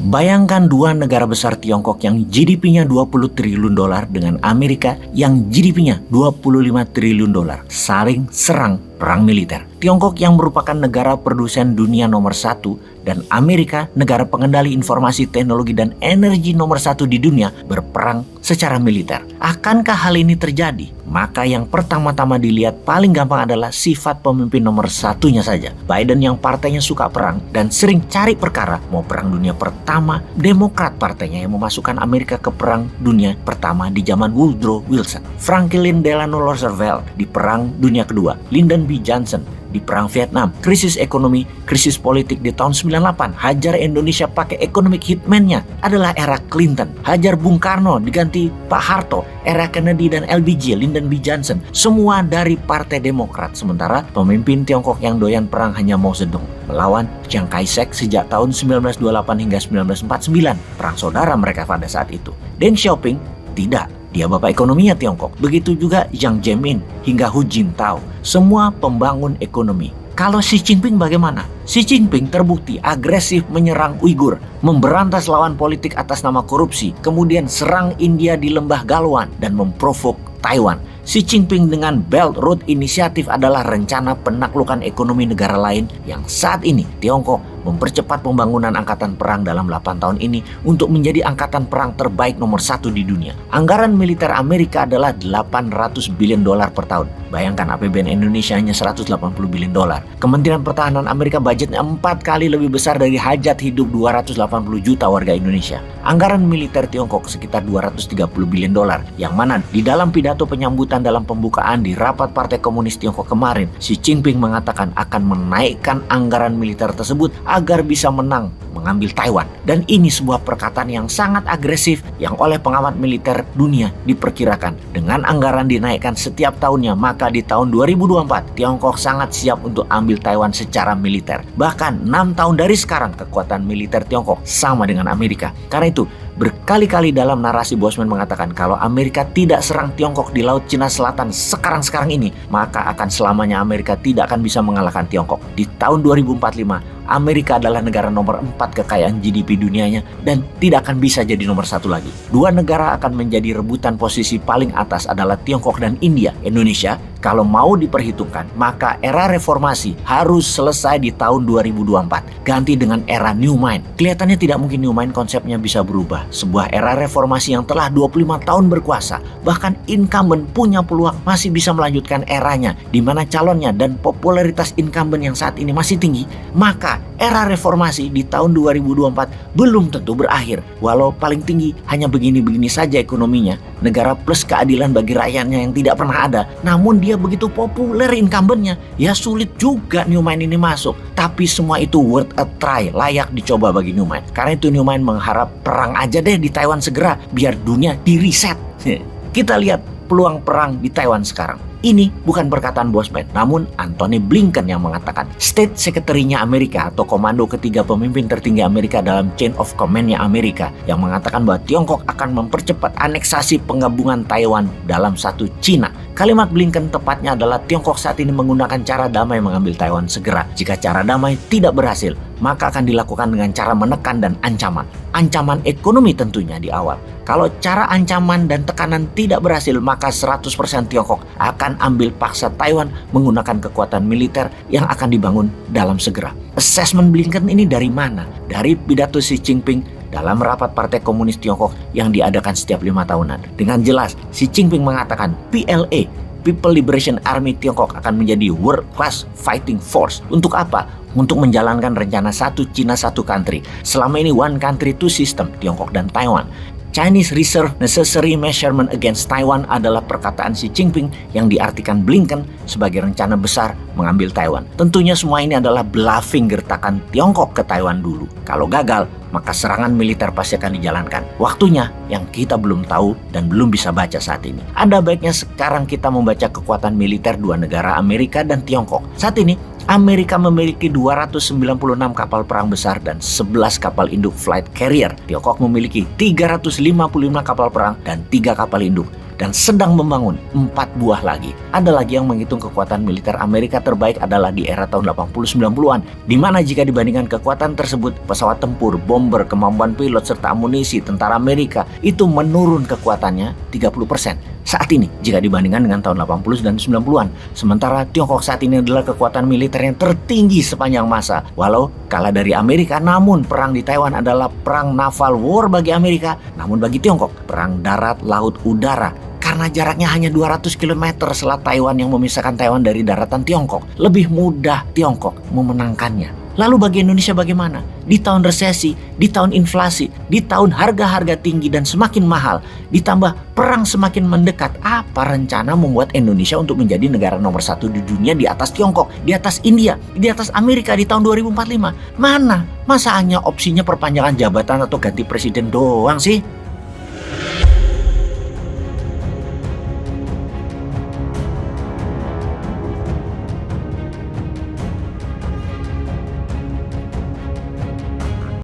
Bayangkan dua negara besar Tiongkok yang GDP-nya 20 triliun dolar dengan Amerika yang GDP-nya 25 triliun dolar saling serang perang militer. Tiongkok yang merupakan negara produsen dunia nomor 1 dan Amerika negara pengendali informasi teknologi dan energi nomor 1 di dunia berperang secara militer. Akankah hal ini terjadi? Maka yang pertama-tama dilihat paling gampang adalah sifat pemimpin nomor 1-nya saja. Biden yang partainya suka perang dan sering cari perkara, mau perang dunia pertama, Demokrat partainya yang memasukkan Amerika ke perang dunia pertama di zaman Woodrow Wilson, Franklin Delano Roosevelt di perang dunia kedua, Lyndon B. Johnson di perang Vietnam, krisis ekonomi, krisis politik di tahun 98, hajar Indonesia pakai economic hitman-nya adalah era Clinton, hajar Bung Karno diganti Pak Harto, era Kennedy dan LBJ, Lyndon B. Johnson, semua dari Partai Demokrat. Sementara pemimpin Tiongkok yang doyan perang hanya Mao Zedong melawan Chiang Kai-shek sejak tahun 1928 hingga 1949, perang saudara mereka pada saat itu. Deng Xiaoping tidak. Dia bapak ekonominya Tiongkok. Begitu juga Jiang Zemin hingga Hu Jintao. Semua pembangun ekonomi. Kalau Xi Jinping bagaimana? Xi Jinping terbukti agresif menyerang Uighur, memberantas lawan politik atas nama korupsi, kemudian serang India di Lembah Galwan dan memprovok Taiwan. Xi Jinping dengan Belt Road Initiative adalah rencana penaklukan ekonomi negara lain yang saat ini Tiongkok mempercepat pembangunan angkatan perang dalam 8 tahun ini untuk menjadi angkatan perang terbaik nomor 1 di dunia. Anggaran militer Amerika adalah 800 billion dolar per tahun. Bayangkan APBN Indonesia hanya 180 billion dolar. Kementerian Pertahanan Amerika budgetnya 4 kali lebih besar dari hajat hidup 280 juta warga Indonesia. Anggaran militer Tiongkok sekitar 230 billion dolar, yang mana di dalam pidato penyambutan dalam pembukaan di rapat Partai Komunis Tiongkok kemarin, Xi Jinping mengatakan akan menaikkan anggaran militer tersebut agar bisa menang mengambil Taiwan. Dan ini sebuah perkataan yang sangat agresif yang oleh pengamat militer dunia diperkirakan dengan anggaran dinaikkan setiap tahunnya, maka di tahun 2024 Tiongkok sangat siap untuk ambil Taiwan secara militer. Bahkan 6 tahun dari sekarang kekuatan militer Tiongkok sama dengan Amerika. Karena itu berkali-kali dalam narasi Bosman mengatakan kalau Amerika tidak serang Tiongkok di Laut Cina Selatan sekarang ini, maka akan selamanya Amerika tidak akan bisa mengalahkan Tiongkok. Di tahun 2045 Amerika adalah negara nomor 4 kekayaan GDP dunianya dan tidak akan bisa jadi nomor 1 lagi. Dua negara akan menjadi rebutan posisi paling atas adalah Tiongkok dan India. Indonesia kalau mau diperhitungkan maka era reformasi harus selesai di tahun 2024. Ganti dengan era New Mind. Kelihatannya tidak mungkin New Mind konsepnya bisa berubah. Sebuah era reformasi yang telah 25 tahun berkuasa, bahkan incumbent punya peluang masih bisa melanjutkan eranya di mana calonnya dan popularitas incumbent yang saat ini masih tinggi, maka era reformasi di tahun 2024 belum tentu berakhir. Walau paling tinggi hanya begini-begini saja ekonominya, negara plus keadilan bagi rakyatnya yang tidak pernah ada, namun dia begitu populer incumbentnya, ya sulit juga New Mind ini masuk. Tapi semua itu worth a try, layak dicoba bagi New Mind. Karena itu New Mind mengharap perang aja deh di Taiwan segera, biar dunia di reset. Kita lihat peluang perang di Taiwan sekarang. Ini bukan perkataan Bosman, namun Antony Blinken yang mengatakan. State Secretary-nya Amerika atau komando ketiga pemimpin tertinggi Amerika dalam chain of command-nya Amerika yang mengatakan bahwa Tiongkok akan mempercepat aneksasi penggabungan Taiwan dalam satu Cina. Kalimat Blinken tepatnya adalah Tiongkok saat ini menggunakan cara damai mengambil Taiwan segera. Jika cara damai tidak berhasil, maka akan dilakukan dengan cara menekan dan ancaman. Ancaman ekonomi tentunya di awal. Kalau cara ancaman dan tekanan tidak berhasil, maka 100% Tiongkok akan ambil paksa Taiwan menggunakan kekuatan militer yang akan dibangun dalam segera. Assessment Blinken ini dari mana? Dari pidato Xi Jinping dalam rapat Partai Komunis Tiongkok yang diadakan setiap 5 tahunan. Dengan jelas, Xi Jinping mengatakan PLA, People Liberation Army Tiongkok akan menjadi world class fighting force. Untuk apa? Untuk menjalankan rencana satu Cina satu country. Selama ini one country two system, Tiongkok dan Taiwan. Chinese Reserve Necessary Measurement Against Taiwan adalah perkataan Xi Jinping yang diartikan Blinken sebagai rencana besar mengambil Taiwan. Tentunya semua ini adalah bluffing gertakan Tiongkok ke Taiwan dulu. Kalau gagal, maka serangan militer pasti akan dijalankan. Waktunya yang kita belum tahu dan belum bisa baca saat ini. Ada baiknya sekarang kita membaca kekuatan militer dua negara Amerika dan Tiongkok. Saat ini, Amerika memiliki 296 kapal perang besar dan 11 kapal induk flight carrier. Tiongkok memiliki 355 kapal perang dan 3 kapal induk. dan sedang membangun 4 buah lagi. Ada lagi yang menghitung kekuatan militer Amerika terbaik adalah di era tahun 80-90-an, di mana jika dibandingkan kekuatan tersebut, pesawat tempur, bomber, kemampuan pilot, serta amunisi tentara Amerika itu menurun kekuatannya 30% saat ini jika dibandingkan dengan tahun 80 dan 90-an. Sementara Tiongkok saat ini adalah kekuatan militer yang tertinggi sepanjang masa. Walau kalah dari Amerika, namun perang di Taiwan adalah perang naval war bagi Amerika. Namun bagi Tiongkok, perang darat, laut, udara. Karena jaraknya hanya 200 km selat Taiwan yang memisahkan Taiwan dari daratan Tiongkok, lebih mudah Tiongkok memenangkannya. Lalu bagi Indonesia bagaimana? Di tahun resesi, di tahun inflasi, di tahun harga-harga tinggi dan semakin mahal, ditambah perang semakin mendekat, apa rencana membuat Indonesia untuk menjadi negara nomor 1 di dunia di atas Tiongkok, di atas India, di atas Amerika di tahun 2045? Mana? Masa hanya opsinya perpanjangan jabatan atau ganti presiden doang sih?